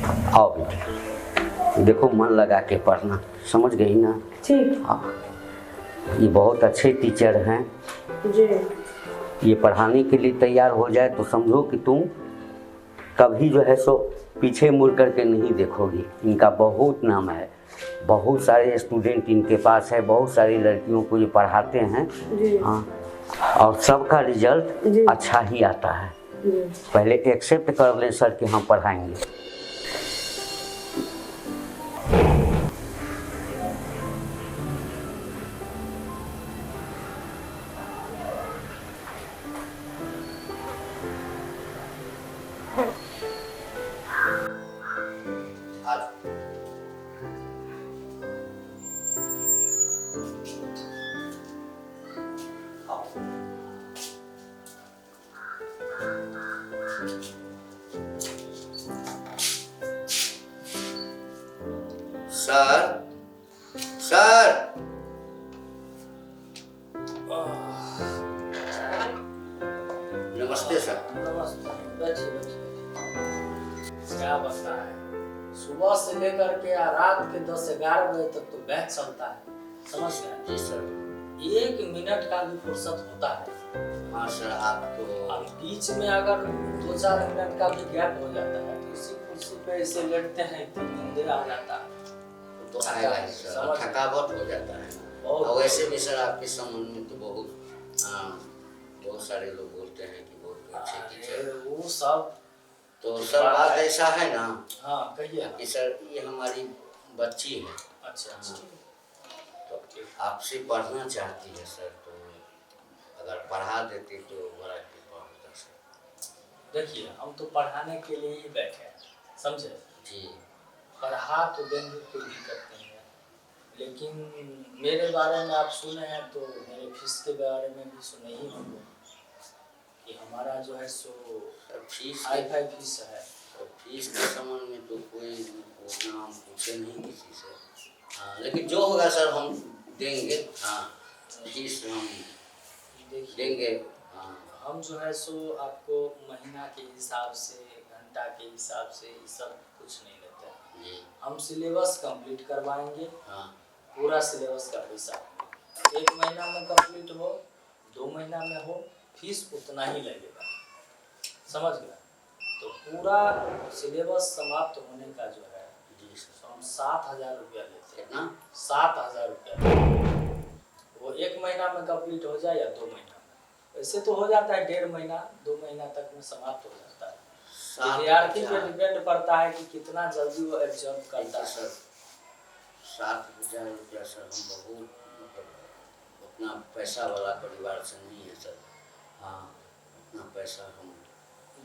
आओ बेटा, देखो मन लगा के पढ़ना, समझ गई ना? ठीक। हाँ, ये बहुत अच्छे टीचर हैं जी। ये पढ़ाने के लिए तैयार हो जाए तो समझो कि तुम कभी जो है सो पीछे मुड़ करके नहीं देखोगी। इनका बहुत नाम है, बहुत सारे स्टूडेंट इनके पास है, बहुत सारी लड़कियों को ये पढ़ाते हैं। हाँ, और सबका रिजल्ट अच्छा ही आता है। पहले एक्सेप्ट कर लें सर कि हम पढ़ाएंगे। सर, सर, नमस्ते सर। नमस्ते, बैठिए बैठिए। क्या बता है, सुबह से लेकर के रात के 10-11 बजे तक तो बैच चलता है, समझ गए? जी सर। 1 मिनट का भी फुर्सत होता है? हाँ सर, आप तो अब बीच में अगर 2-4 मिनट का भी गैप हो जाता है तो इसी कुर्सी पे ऐसे लेटते हैं कि नींद आ जाता है। तो आएगा ही सर, थकावट हो जाता है। और वैसे भी सर आपके संबंध में तो बहुत सारे लोग बोलते हैं कि बहुत अच्छे टीचर। वो सब तो सर बात ऐसा है ना। हाँ कहिए कि सर ये हमारी बच्ची है। अच्छा तो आपसे पढ़ना चाहती है सर, तो अगर पढ़ा देते तो बड़ा कृपा होता सर। देखिए हम तो पढ़ाने के लिए ही बैठे हैं, समझे जी। पढ़ा तो देंगे, कोई दिक्कत नहीं है, लेकिन मेरे बारे में आप सुने हैं तो मेरे फीस के बारे में भी सुने ही होंगे कि हमारा जो है सो फीस हाई-फाई फीस है। तो फीस के संबंध में तो कोई उतना हम पूछे नहीं किसी से। हाँ, लेकिन जो होगा सर हम देंगे। हाँ, फीस हम देंगे। हाँ, हम जो है सो आपको महीना के हिसाब से, घंटा के हिसाब से ये सब कुछ नहीं लेते हैं। हम सिलेबस कंप्लीट करवाएंगे। हाँ, पूरा सिलेबस का पैसा 1 महीना में कंप्लीट हो, 2 महीना में हो, फीस उतना ही लगेगा, समझ गए? तो पूरा सिलेबस समाप्त होने का जो है तो हम 7,000 रुपया लेते हैं ना। 7,000 रुपया वो 1 महीना में कंप्लीट हो जाए या 2 महीना में, वैसे तो हो जाता है 1.5 महीना 2 महीना तक में समाप्त हो जाता है। विद्यार्थी पे डिपेंड पड़ता है कि कितना जल्दी वो एब्जॉर्ब करता है। सर 7,000 रुपया सर हम बहुत उतना पैसा वाला परिवार से नहीं है सर। हाँ, उतना पैसा हम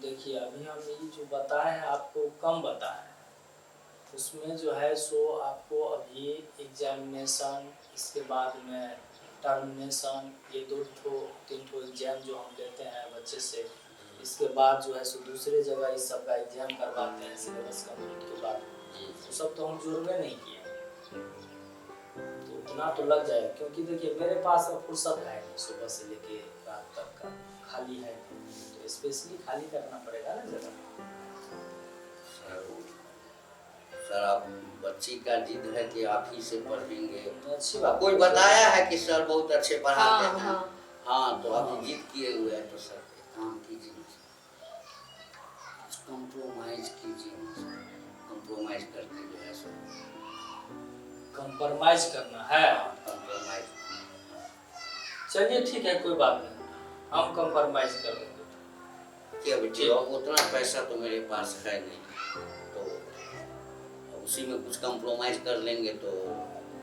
देखिए अभी हम ये जो बताए हैं आपको कम बताए हैं, उसमें जो है सो आपको अभी एग्जामिनेशन, इसके बाद में टर्मिनेशन, ये 2-3 एग्जाम जो हम लेते हैं बच्चे से, इसके बाद जो है सो दूसरे जगह इस सब का एग्जाम करवाते हैं सिलेबस कंप्लीट के बाद, तो सब तो हम जुर्मे नहीं किए, तो उतना तो लग जाएगा। क्योंकि देखिए मेरे पास अब फुर्सत है नहीं, सुबह से लेके रात तक का खाली है, तो स्पेशली खाली करना पड़ेगा ना जगह। सर आप बच्ची का जिद है कि आप ही से पढ़ेंगे, अच्छी बात। कोई बताया है कि सर बहुत अच्छे पढ़ाते हैं। हाँ। हाँ, तो आप जिद किए हुए हैं तो सर एक काम कीजिए, कंप्रोमाइज कीजिए, कंप्रोमाइज करके जो है सर। कंप्रोमाइज करना है? कंप्रोमाइज। चलिए ठीक है, कोई बात नहीं, हम कंप्रोमाइज कर देंगे। क्या बेटी, उतना पैसा तो मेरे पास है नहीं, तो उसी में कुछ कंप्रोमाइज कर लेंगे तो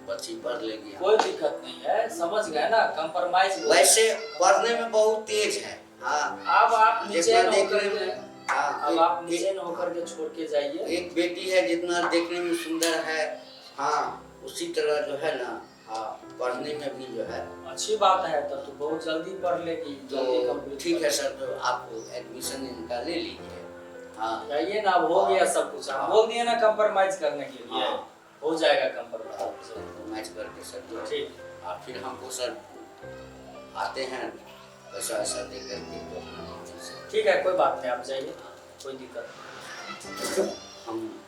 बच्ची पढ़ लेगी। कोई दिक्कत नहीं है, समझ गए ना, कंप्रोमाइज। वैसे पढ़ने में बहुत तेज है। हाँ, अब आप नीचे होकर के, हाँ, अब आप नीचे होकर के छोड़ के जाइए। एक बेटी है जितना देखने में सुंदर है, हाँ उसी तरह जो है ना, हाँ पढ़ने में भी जो है अच्छी बात है, तब तो बहुत जल्दी पढ़ लेगी, जल्दी तो कंप्लीट। ठीक है सर, तो आप एडमिशन इनका ले लीजिए। हाँ जाइए ना, अब हो गया सब कुछ, आप बोल दिए ना कंप्रोमाइज करने के लिए, हो जाएगा कंप्रोमाइज करके सर। ठीक, फिर हमको सर आते हैं पैसा ऐसा दे करके। ठीक है, कोई बात नहीं, आप जाइए, कोई दिक्कत नहीं। हम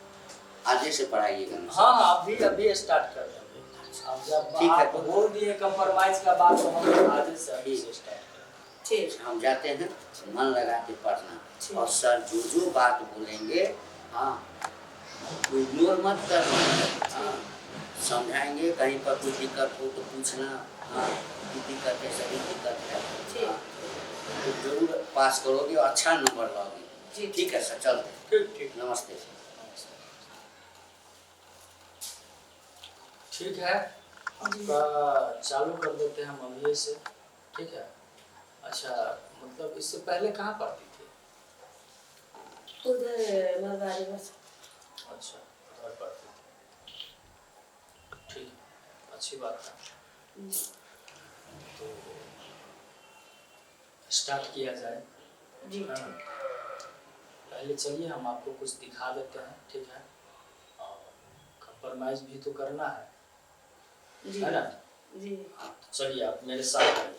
आगे से पढ़ाइएगा ना। हाँ हाँ अभी स्टार्ट कर देंगे। अब जब ठीक है, आप बोल दिए कंप्रोमाइज का बात तो हम आगे से अभी से स्टार्ट करेंगे। ठीक, हम जाते हैं, मन लगा के पढ़ना, और सर जो बात बोलेंगे हाँ इग्नोर मत करना। हाँ समझाएंगे, कहीं पर कोई दिक्कत हो तो पूछना। हाँ की दिक्कत है, सभी दिक्कत है, हाँ, तो जरूर पास करोगे और अच्छा नंबर लाओगे। ठीक है सर, चलते। ठीक नमस्ते। ठीक है, आपका चालू कर देते हैं हम अभी से। ठीक है, अच्छा मतलब इससे पहले कहाँ पढ़ती थी? उधर मरवाड़ी बस। अच्छा उधर पढ़ती थी, ठीक है, अच्छी बात है। तो स्टार्ट किया जाए। जी हाँ। पहले चलिए हम आपको कुछ दिखा देते हैं, ठीक है, और कंप्रोमाइज भी तो करना है जी ना? जी हाँ, तो चलिए आप मेरे साथ आइए।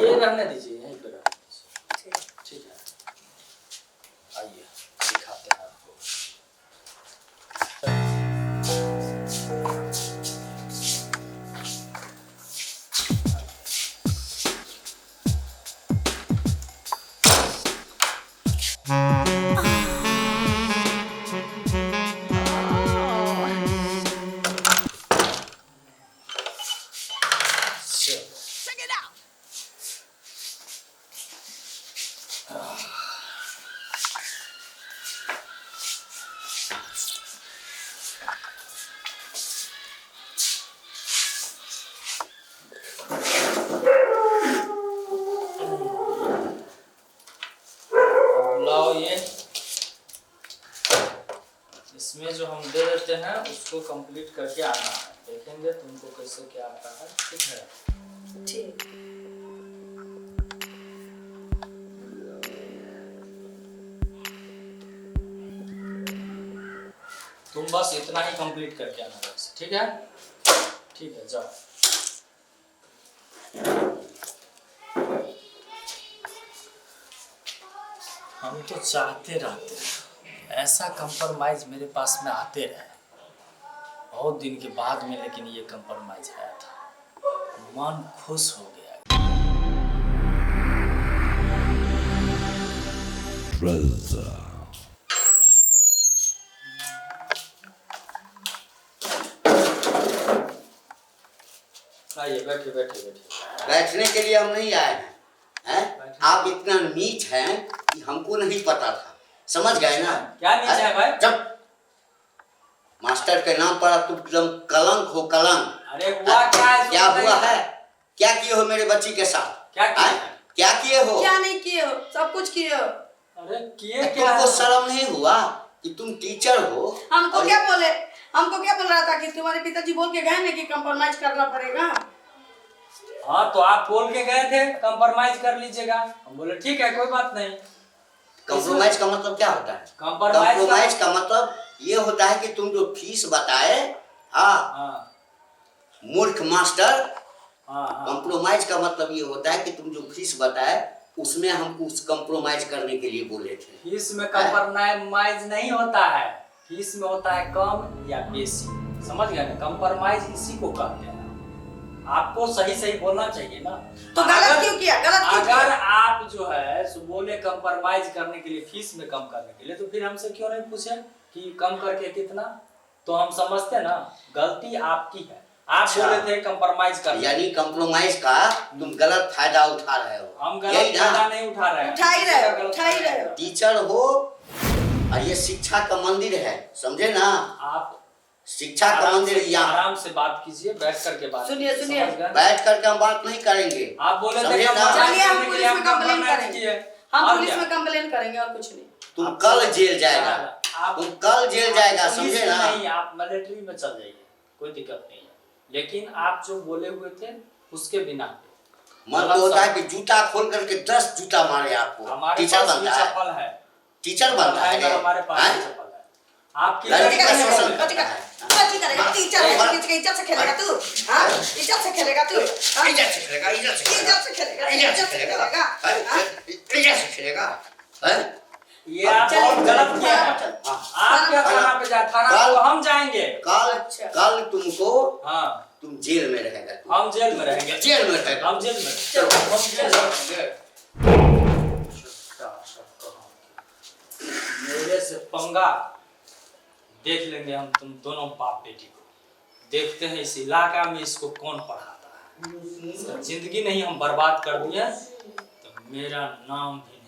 ये रहने दीजिए, यहीं पे रहने दीजिए। ठीक है, आइए दिखाते हैं आपको। लाओ ये, इसमें जो हम दे देते हैं उसको कंप्लीट करके आना है, देखेंगे तुमको कैसे क्या आता है। ठीक है, ठीक। तुम बस इतना ही कंप्लीट करके आना बस। ठीक है, ठीक है, जाओ। हम तो चाहते रहते हैं ऐसा कंप्रोमाइज मेरे पास में आते रहे, बहुत दिन के बाद में, लेकिन ये कंप्रोमाइज आया था, मन खुश हो गया। आइए बैठे बैठे बैठे। बैठने के लिए हम नहीं आए हैं, आप इतना नीच हैं कि हमको नहीं पता था, समझ गए ना? क्या नीच है भाई? जब मास्टर के नाम पर तुम एकदम कलंक हो, कलंक। अरे हुआ क्या है? क्या हुआ है? क्या किए हो मेरे बच्ची के साथ? क्या किए हो? क्या नहीं किए हो, सब कुछ किए हो। अरे किए क्या? तुमको शर्म नहीं हुआ कि तुम टीचर हो? हमको क्या बोले, हमको क्या बोल रहा था कि तुम्हारे पिताजी बोल के गए ना कि कंप्रोमाइज करना पड़ेगा। हाँ तो आप बोल के गए थे कंप्रोमाइज कर लीजिएगा, हम बोले ठीक है कोई बात नहीं। कंप्रोमाइज का मतलब क्या होता है? कंप्रोमाइज का मतलब ये होता है कि तुम जो फीस बताए, हाँ मूर्ख मास्टर। कंप्रोमाइज का मतलब ये होता है कि तुम जो फीस बताए उसमें हम कुछ कंप्रोमाइज करने के लिए बोले थे। फीस में कंप्रोमाइज नहीं होता है, फीस में होता है कम या बेसी, समझ गए ना? कंप्रोमाइज इसी को कहते हैं। आपको सही सही बोलना चाहिए ना। तो गलत क्यों किया? गलत क्यों किया? अगर आप जो है सो बोले कंप्रोमाइज करने के लिए, फीस में कम करने के लिए, तो फिर हमसे क्यों नहीं पूछे कि कम करके कितना? तो हम समझते ना गलती आपकी है। आप बोले थे कंप्रोमाइज कर, यानी कंप्रोमाइज का तुम गलत फायदा उठा रहे हो। हम गलत फायदा नहीं उठा रहे हैं, उठा ही रहे हो। टीचर हो और ये शिक्षा का मंदिर है, समझे ना? आप शिक्षा का मंदिर यहाँ। आराम से बात कीजिए, बैठ करके बात सुनिए सुनिए, बैठ करके हम बात नहीं करेंगे। आप बोले थे चलिए हम पुलिस में कंप्लेन करेंगे, हम पुलिस में कंप्लेन करेंगे और कुछ नहीं। तुम कल जेल जाएगा, तुम कल जेल जाएगा, समझे ना? नहीं, आप मिलिट्री में चल जाइए, कोई दिक्कत नहीं है, लेकिन आप जो बोले हुए थे उसके बिना। मन तो होता है कि जूता खोल करके 10 जूता मारे आपको। टीचर बनता है, चप्पल है, टीचर बनता है, हमारे पास चप्पल है। आपकी लड़की का शोषण करता है। टीचर है, इज्जत से खेलेगा तू? हाँ इज्जत से खेलेगा तू? इज्जत से खेलेगा, इज्जत से खेलेगा, इज्जत से खेलेगा, इज्जत से खेलेगा, इज्जत से खेलेगा। ये आप बहुत गलत किया है। चल। आप क्या थाना पे जा, थाना कल- तो हम जाएंगे। कल अच्छा। कल तुमको हाँ तुम जेल में रहेगा तुम। हम जेल में रहेंगे। जेल में रहेगा। हम जेल में चलो, हम जेल में रहेंगे। मेरे से पंगा देख लेंगे हम, तुम दोनों बाप बेटी को। देखते हैं इस इलाका में इसको कौन पढ़ाता है। इसका जिंदगी नहीं हम बर्बाद कर दिए तो मेरा नाम भी